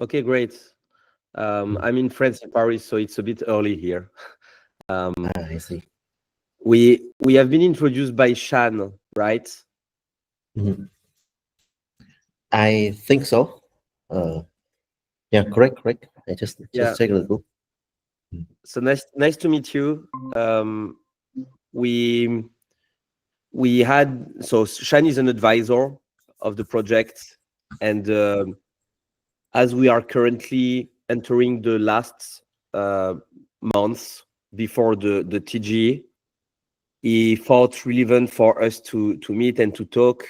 Okay, great. I'm in France, in Paris, so it's a bit early here. I see. We have been introduced by Shan, right? Mhm. I think so. Uh, yeah, correct. I just Yeah. take a look. Mm. So nice to meet you. We had, so Shan is an advisor of the project, and as we are currently entering the last months before the TG, he thought relevant for us to meet and to talk.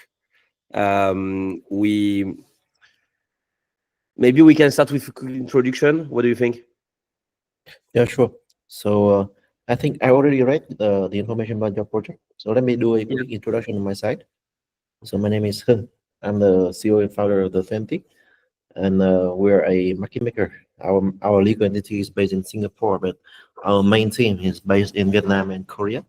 We Maybe we can start with a quick introduction. What do you think? Yeah, sure. So I think I already read the information about your project. So let me do a Yeah. quick introduction on my side. So my name is Hưng. I'm the CEO and founder of the Fenty, and we're a market maker. Our legal entity is based in Singapore, but our main team is based in Vietnam and Korea.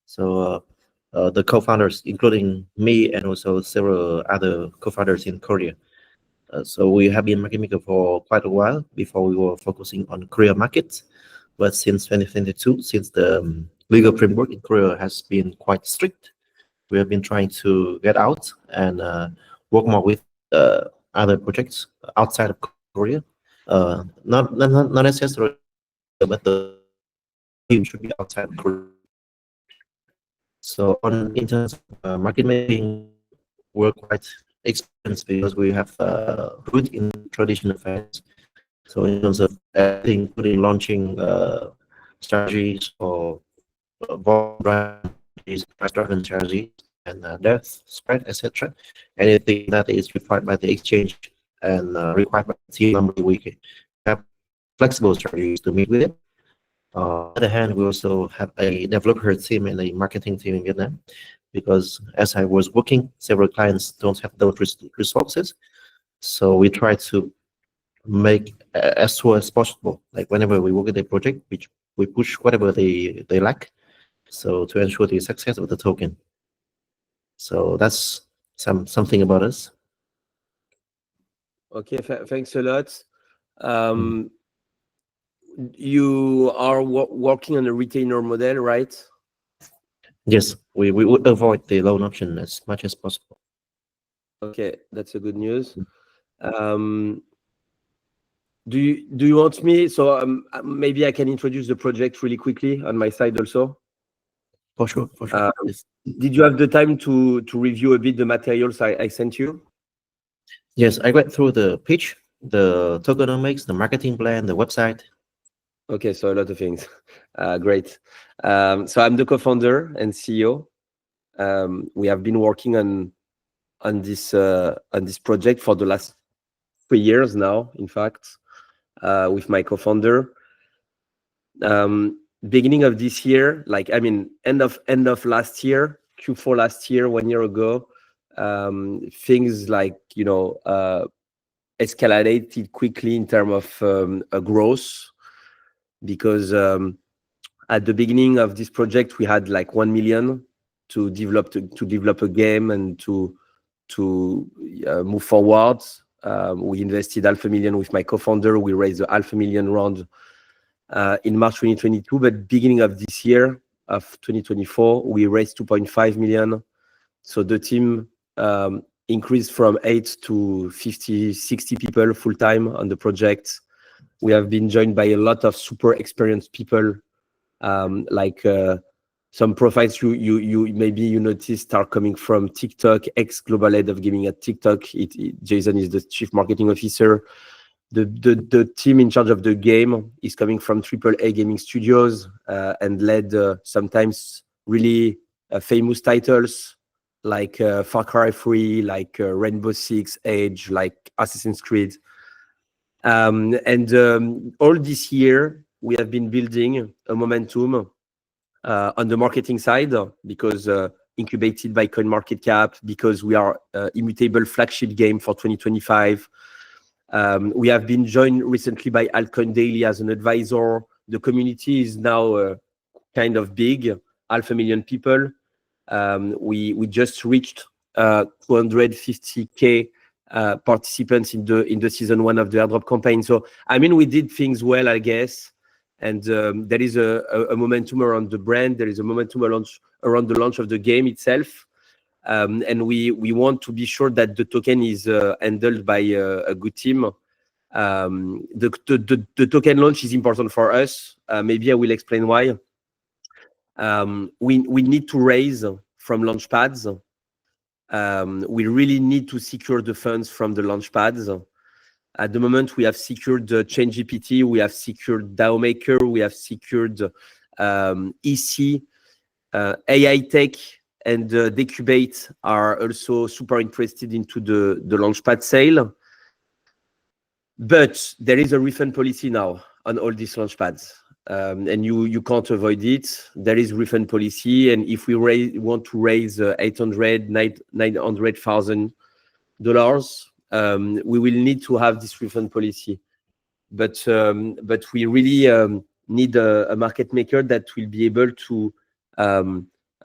So the co-founders, including me and also several other co-founders in Korea. So we have been market maker for quite a while before we were focusing on Korea markets. But since 2022, since the legal framework in Korea has been quite strict, we have been trying to get out and work more with other projects outside of Korea. Not necessarily, but the team should be outside of Korea. So on in terms of market making, we're quite experienced because we have root in traditional finance. So in terms of everything, including launching strategies or volume strategies, price-driven strategies, and depth, spread, etc. Anything that is required by the exchange and required by the team, normally we have flexible strategies to meet with it. On the other hand, we also have a developer team and a marketing team in Vietnam, because as I was working, several clients don't have those resources. So we try to make as soon as possible. Like whenever we work at a project, which we push whatever they lack, so to ensure the success of the token. So that's something about us. Okay, thanks a lot. Mm. You are working on a retainer model, right? Yes, we would avoid the loan option as much as possible. Okay, that's a good news. Um, do you want me? So maybe I can introduce the project really quickly on my side also. For sure, for sure. Yes. Did you have the time to review a bit the materials I sent you? Yes, I went through the pitch, the tokenomics, the marketing plan, the website. Okay, so a lot of things. Great. So I'm the co-founder and CEO. We have been working on this project for the last 3 years now, in fact, with my co-founder. Beginning of this year, like I mean, end of last year, Q4 last year, 1 year ago, things like escalated quickly in terms of a growth, because at the beginning of this project we had like 1 million to develop a game and to move forward. We invested 500,000 with my co-founder. We raised a 500,000 round in March 2022, but beginning of this year of 2024 we raised 2.5 million. So the team increased from 8 to 50, 60 people full-time on the project. We have been joined by a lot of super experienced people, like some profiles you maybe you noticed are coming from TikTok, ex-global head of gaming at TikTok. Jason is the chief marketing officer. The team in charge of the game is coming from AAA gaming studios and led sometimes really famous titles like Far Cry 3, like Rainbow Six, Age, like Assassin's Creed. And all this year, we have been building a momentum on the marketing side, because incubated by CoinMarketCap, because we are immutable flagship game for 2025. We have been joined recently by Altcoin Daily as an advisor. The community is now kind of big, 500,000 people. We just reached 250K participants in the season 1 of the airdrop campaign. So I mean, we did things well, I guess, and there is a momentum around the brand. There is a momentum around the launch of the game itself, and we want to be sure that the token is handled by a good team. The token launch is important for us. Maybe I will explain why. We need to raise from launchpads. We really need to secure the funds from the launchpads. At the moment, we have secured ChainGPT, we have secured DAO Maker, we have secured EC, AI Tech, and Decubate are also super interested into the launchpad sale. But there is a refund policy now on all these launchpads. And you can't avoid it. There is refund policy, and if we want to raise $900,000, we will need to have this refund policy. But we really need a market maker that will be able to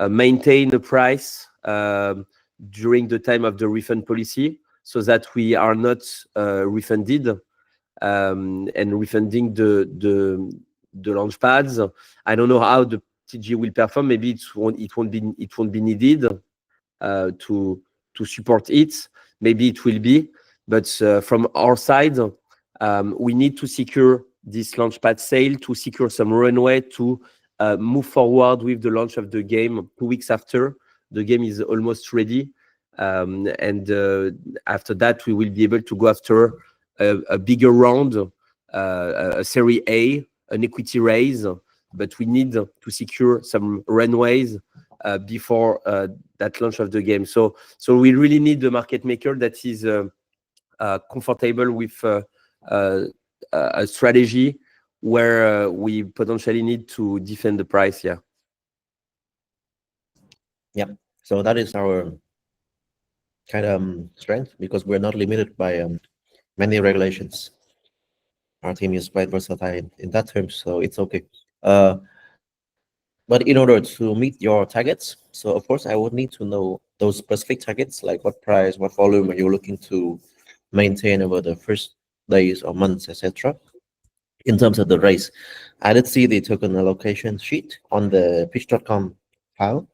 maintain the price during the time of the refund policy, so that we are not refunded and refunding the launchpads. I don't know how the TG will perform. Maybe it won't be needed to support it. Maybe it will be, but from our side, we need to secure this launchpad sale, to secure some runway, to move forward with the launch of the game 2 weeks after. The game is almost ready, and after that, we will be able to go after a bigger round, a Series A, an equity raise, but we need to secure some runways before that launch of the game. So we really need the market maker that is comfortable with a strategy where we potentially need to defend the price. Yeah. So that is our kind of strength, because we're not limited by many regulations. Our team is quite versatile in that term, so it's okay. But in order to meet your targets, so of course I would need to know those specific targets, like what price, what volume are you looking to maintain over the first days or months, etc. In terms of the raise, I did see the token allocation sheet on the pitch.com file.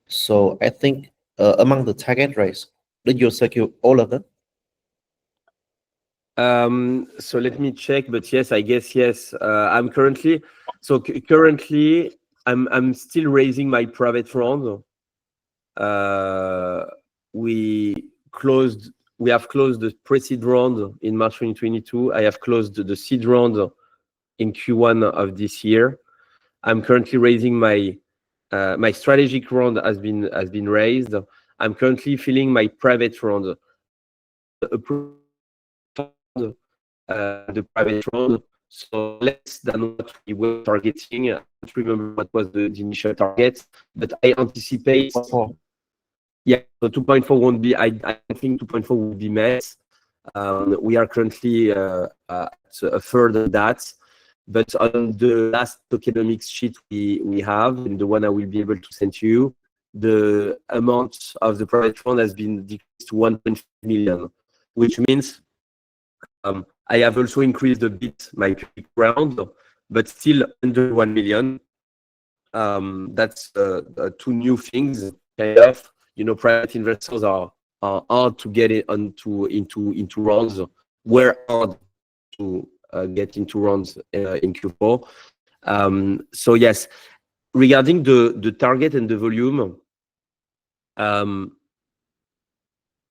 So I think among the target raise, did you secure all of them? So let me check, but yes, I guess yes. I'm currently I'm still raising my private round. We have closed the pre-seed round in March 2022. I have closed the seed round in Q1 of this year. I'm currently raising my strategic round has been raised. I'm currently filling my private round. The private round, so less than what we were targeting. I don't remember what was the initial target, but I anticipate. Yeah, so 2.4 won't be. I think 2.4 will be met. We are currently at a third of that, but on the last tokenomics sheet we have, and the one I will be able to send to you, the amount of the private fund has been decreased to 1.5 million, which means I have also increased a bit my public round, but still under 1 million. That's two new things. Kind of, private investors are hard to get it into rounds. We're hard to get into rounds in Q4. So yes, regarding the target and the volume,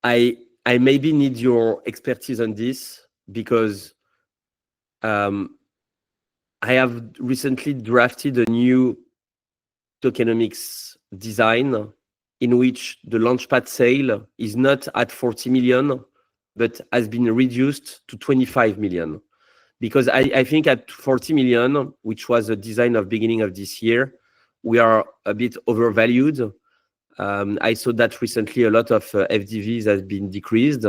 I maybe need your expertise on this, because I have recently drafted a new tokenomics design in which the launchpad sale is not at 40 million, but has been reduced to 25 million. Because I think at 40 million, which was a design of beginning of this year, we are a bit overvalued. I saw that recently a lot of FDVs has been decreased.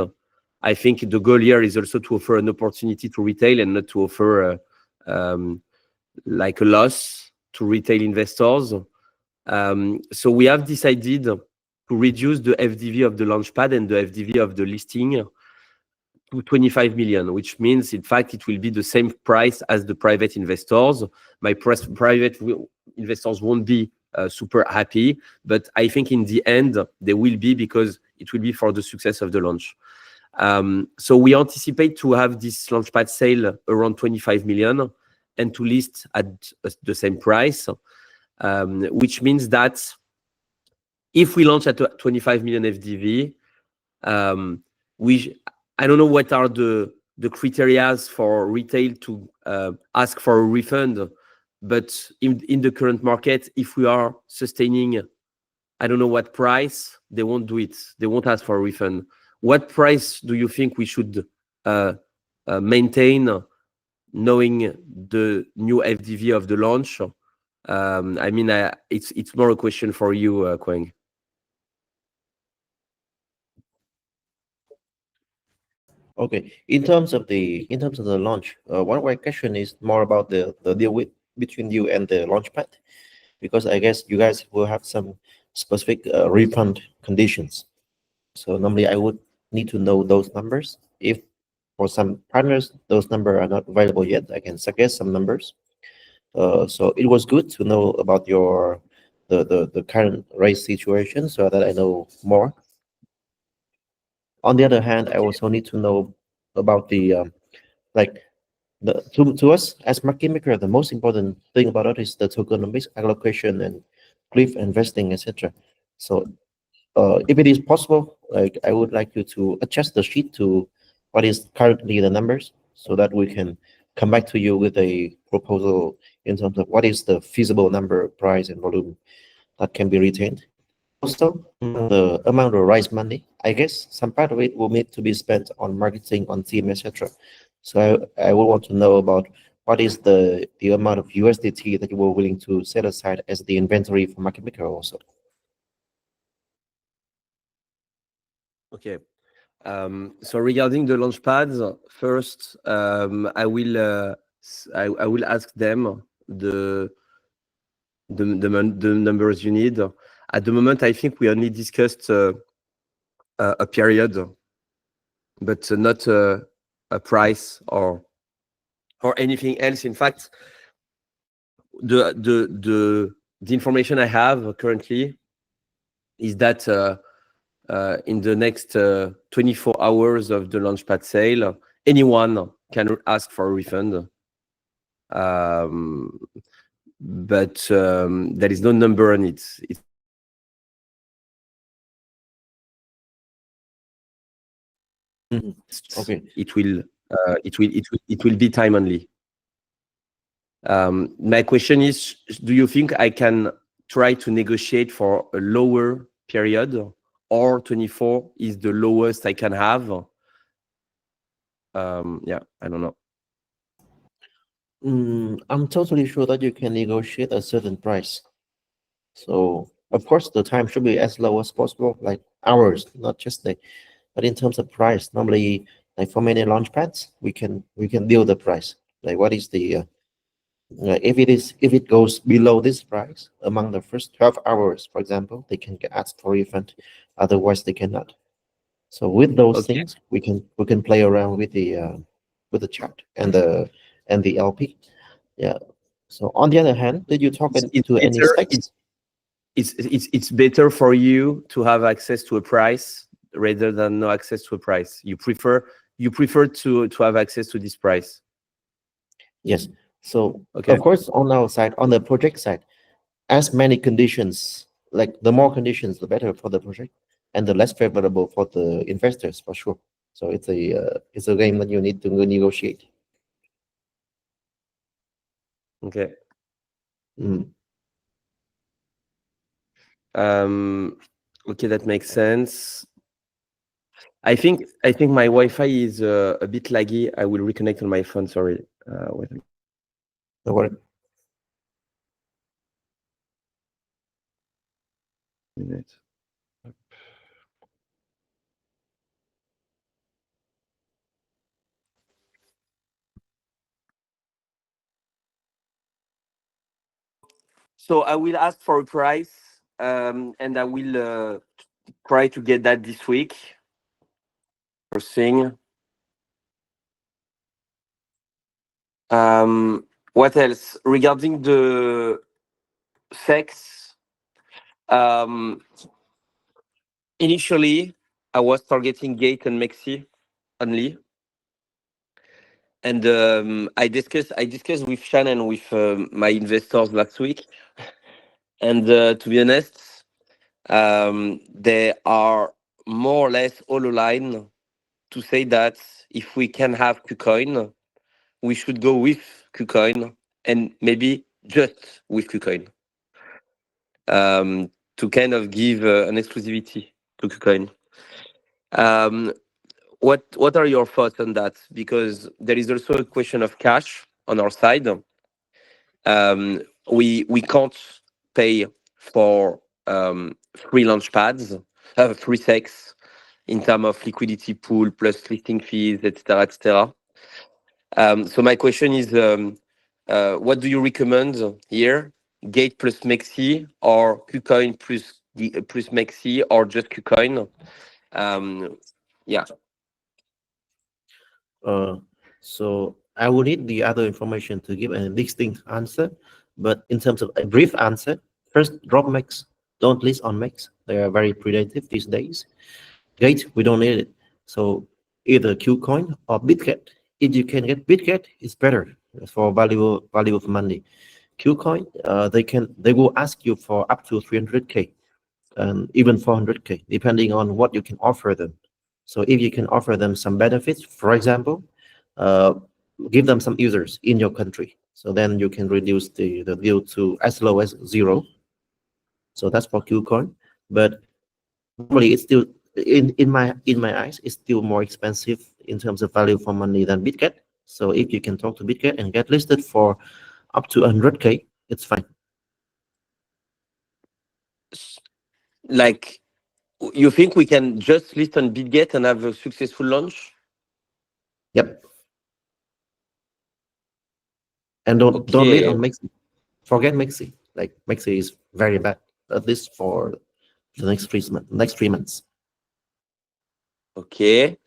I think the goal here is also to offer an opportunity to retail and not to offer like a loss to retail investors. So we have decided to reduce the FDV of the launchpad and the FDV of the listing to 25 million, which means in fact it will be the same price as the private investors. My private investors won't be super happy, but I think in the end they will be, because it will be for the success of the launch. So we anticipate to have this launchpad sale around 25 million and to list at the same price, which means that if we launch at 25 million FDV, I don't know what are the criteria for retail to ask for a refund, but in the current market, if we are sustaining, I don't know what price, they won't do it. They won't ask for a refund. What price do you think we should maintain, knowing the new FDV of the launch? I mean, it's more a question for you, Quang. Okay. In terms of the launch, one of my question is more about the deal between you and the launchpad, because I guess you guys will have some specific refund conditions. So normally I would need to know those numbers. If for some partners those numbers are not available yet, I can suggest some numbers. So it was good to know about your the current race situation, so that I know more. On the other hand, I also need to know about the like to us as market maker, the most important thing about it is the tokenomics allocation and cliff investing, etc. So if it is possible, like I would like you to adjust the sheet to what is currently the numbers, so that we can come back to you with a proposal in terms of what is the feasible number, price, and volume that can be retained. Also, the amount of raised money, I guess some part of it will need to be spent on marketing, on team, etc. So I will want to know about what is the amount of USDT that you were willing to set aside as the inventory for market maker also. Okay. So regarding the launchpads, first, I will ask them the numbers you need. At the moment, I think we only discussed a period, but not a price or anything else. In fact, the information I have currently is that in the next 24 hours of the launchpad sale, anyone can ask for a refund. But there is no number on it. Okay. It will be time only. My question is, do you think I can try to negotiate for a lower period, or 24 is the lowest I can have? Yeah, I don't know. I'm totally sure that you can negotiate a certain price. So of course the time should be as low as possible, like hours, not just day. But in terms of price, normally, like for many launch pads, we can deal the price. Like what is the if it goes below this price among the first 12 hours, for example, they can get asked for refund. Otherwise, they cannot. So with those things, we can play around with the chart and the LP. Yeah. So on the other hand, did you talk to any specs? It's better for you to have access to a price rather than no access to a price. You prefer to have access to this price. Yes. So of course, on our side, on the project side, as many conditions, like the more conditions, the better for the project, and the less favorable for the investors, for sure. So it's a game that you need to negotiate. Okay. Okay, that makes sense. I think my Wi-Fi is a bit laggy. I will reconnect on my phone. Sorry. Wait. No worry. Minute. So I will ask for a price, and I will try to get that this week. First thing. What else regarding the sex? Um, Initially, I was targeting Gate and Mexi only, and I discussed with Shannon with my investors last week, and to be honest, they are more or less all aligned to say that if we can have KuCoin, we should go with KuCoin and maybe just with KuCoin, to kind of give an exclusivity to KuCoin. Um, what are your thoughts on that? Because there is also a question of cash on our side. We can't pay for free launch pads, free sex in terms of liquidity pool plus listing fees, etc., etc. So my question is, what do you recommend here? Gate plus Mexi or KuCoin plus Mexi or just KuCoin? Yeah. So I will need the other information to give a distinct answer. But in terms of a brief answer, first, drop Mex. Don't list on Mex. They are very predative these days. Gate, we don't need it. So either KuCoin or BitGet. If you can get BitGet, it's better for value of money. KuCoin, they will ask you for up to 300K and even 400K, depending on what you can offer them. So if you can offer them some benefits, for example, uh, give them some users in your country. So then you can reduce the deal to as low as 0. So that's for KuCoin. But normally it's still in my eyes, it's still more expensive in terms of value for money than BitGet. So if you can talk to BitGet and get listed for up to 100K, it's fine. Like, you think we can just list on BitGet and have a successful launch? Yep. And don't lead Okay. on Mexi. Forget Mexi. Like Mexi is very bad, at least for the next 3 months. Okay.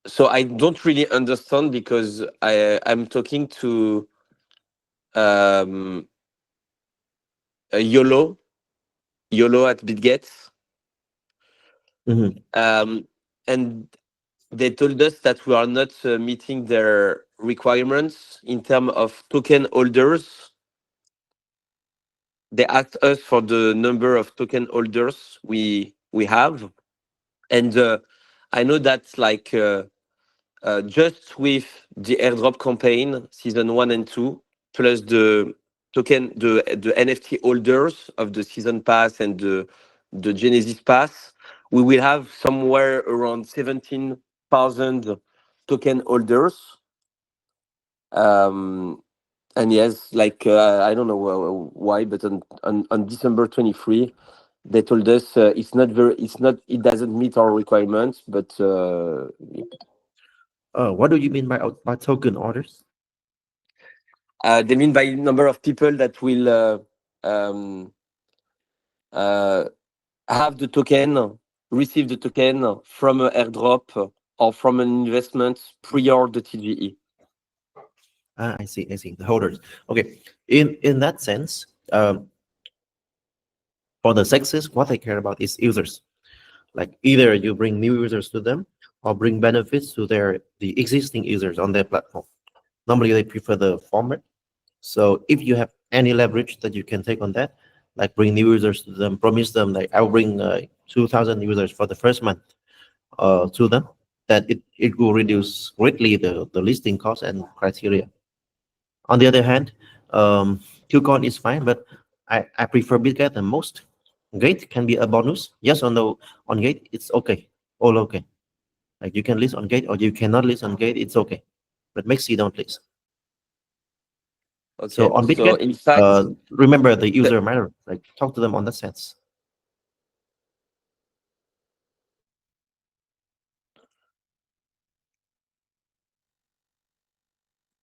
So I don't really understand because I'm talking to um YOLO at BitGet, Mhm. and they told us that we are not meeting their requirements in terms of token holders. They asked us for the number of token holders we have, and I know that like just with the airdrop campaign season 1 and 2 plus the NFT holders of the season pass and the Genesis pass, we will have somewhere around 17,000 token holders. And yes, like I don't know why, but on December 23, they told us it doesn't meet our requirements, but What do you mean by token orders? they mean by number of people that will um, uh, have the token, receive the token from an airdrop or from an investment prior the TGE. I see. The holders. Okay. In that sense, for the sexes, what they care about is users. Like either you bring new users to them or bring benefits to the existing users on their platform. Normally they prefer the former. So if you have any leverage that you can take on that, like bring new users to them, promise them like I'll bring 2,000 users for the first month to them, that it will reduce greatly the listing cost and criteria. On the other hand, KuCoin is fine, but I prefer BitGet the most. Gate can be a bonus. Yes or no on Gate, it's okay. All okay. Like you can list on Gate or you cannot list on Gate, it's okay. But Mexi don't list. So Okay, on so BitGet, in fact, remember the the, user matter. Like talk to them on that sense.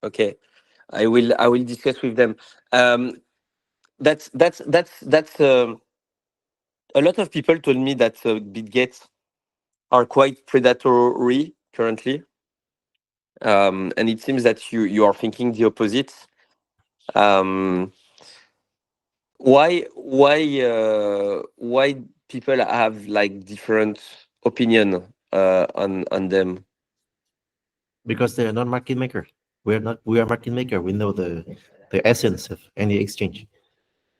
okay, I will discuss with them. Um, that's a lot of people told me that BitGet are quite predatory currently. and it seems that you are thinking the opposite. Um, why people have like different opinion on them? Because they are not market maker. We are not. We are market maker. We know the essence of any exchange.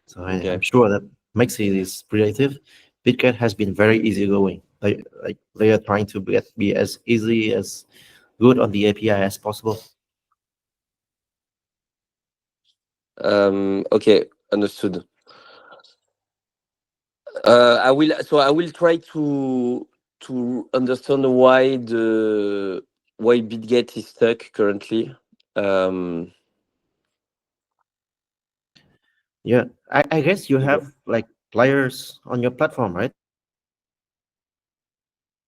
So I'm Okay. sure that Maxi is creative. Bitget has been very easygoing. They are trying to be as easy as good on the API as possible. Okay, understood. I will try to understand why Bitget is stuck currently. Um, Yeah, I guess you have like players on your platform, right?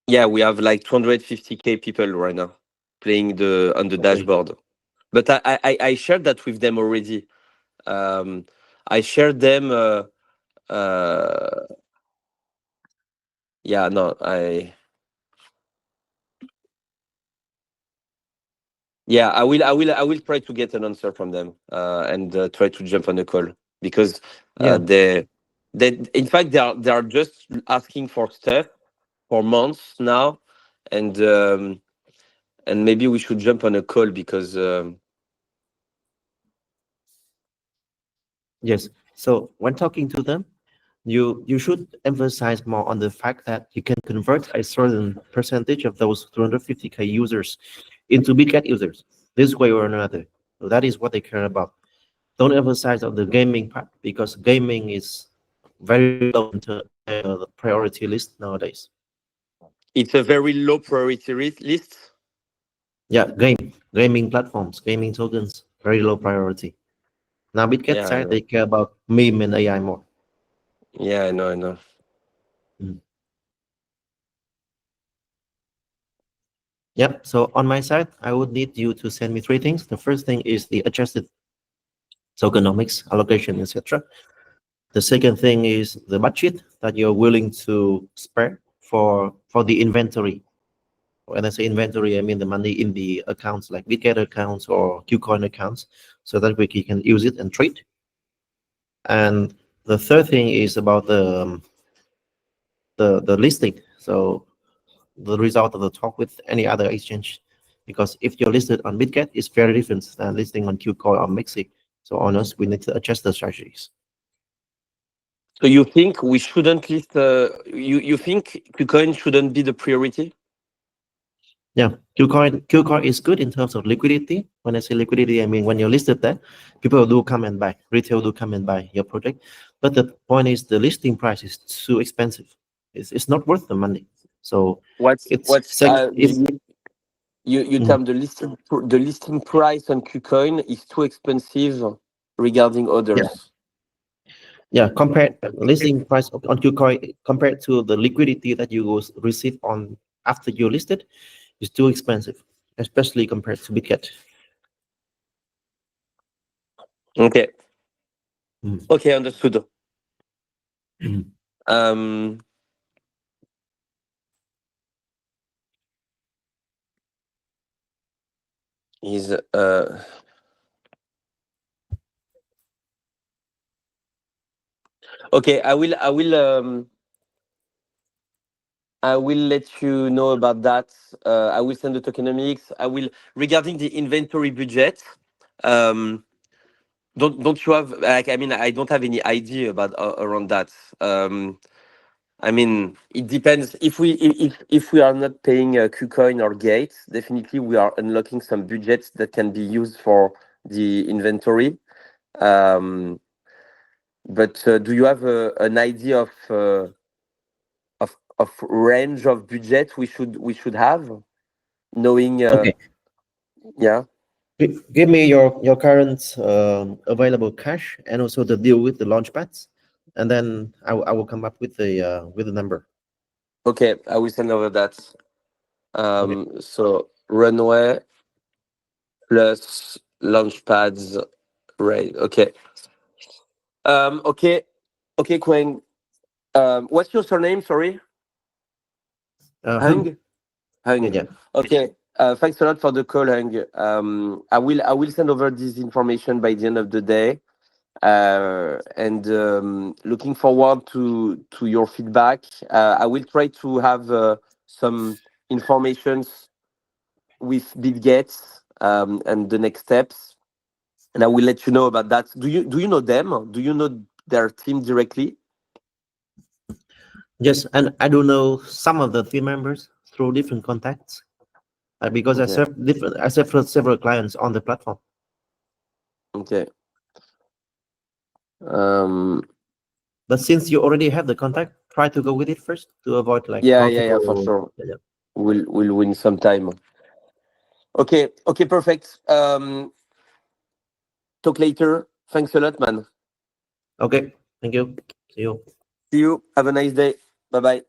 yeah, we have like 250K people right now playing on the Okay. dashboard. But I shared that with them already. I shared them. Uh, yeah, no, yeah, I will try to get an answer from them and try to jump on a call because Yeah. they in fact they are just asking for stuff for months now, and maybe we should jump on a call because Yes. So when talking to them, you should emphasize more on the fact that you can convert a certain percentage of those 250K users into Bitget users this way or another. So that is what they care about. Don't emphasize on the gaming part because gaming is very low into the priority list nowadays. it's a very low priority list. Yeah, gaming platforms, gaming tokens, very low priority. Now Bitget Yeah, I side they know. care about meme and AI more. Yeah, I know. I know. Mm. Yep. So on my side, I would need you to send me three things. The first thing is the adjusted tokenomics, allocation, etc. The second thing is the budget that you're willing to spare for the inventory. When I say inventory, I mean the money in the accounts like Bitget accounts or KuCoin accounts, so that we can use it and trade. And the third thing is about the listing. So the result of the talk with any other exchange, because if you're listed on Bitget, it's very different than listing on KuCoin or Mixi. So on us, we need to adjust the strategies. So you think we shouldn't list? You think KuCoin shouldn't be the priority? Yeah, KuCoin is good in terms of liquidity. When I say liquidity, I mean when you're listed there, people do come and buy, retail do come and buy your project. But the point is the listing price is too expensive. It's not worth the money. So What's it's you mm, tell me the listing price on KuCoin is too expensive regarding yeah, others. yeah. Compared listing price on KuCoin compared to the liquidity that you will receive on after you listed is too expensive, especially compared to Bitget. Okay. Mm. Okay, understood. Mm. Um, is okay. I will let you know about that. I will send the tokenomics. I will regarding the inventory budget. Um, don't you have like I mean I don't have any idea about around that. I mean it depends if we are not paying KuCoin or Gate, definitely we are unlocking some budgets that can be used for the inventory. Um, but do you have an idea of range of budget we should have, knowing Okay. yeah. Give me your current available cash and also the deal with the launch pads, and then I will come up with the number. Okay, I will send over that. Okay. So runway plus launchpads rate. Okay. Okay. Okay, Quang. What's your surname? Sorry. Hưng. Hung. Yeah, Hung. yeah. Okay. Thanks a lot for the call, Heng. I will send over this information by the end of the day, and looking forward to your feedback. I will try to have some informations with Bill Gates and the next steps, and I will let you know about that. Do you know them? Do you know their team directly? Yes, and I do know some of the team members through different contacts, because Okay. I serve several clients on the platform. Okay. Um, But since you already have the contact, try to go with it first to avoid like yeah, for multiple. sure. Yeah, yeah. We'll win some time. Okay, perfect. Talk later. Thanks a lot, man. Okay, thank you. See you. See you. Have a nice day. Bye bye.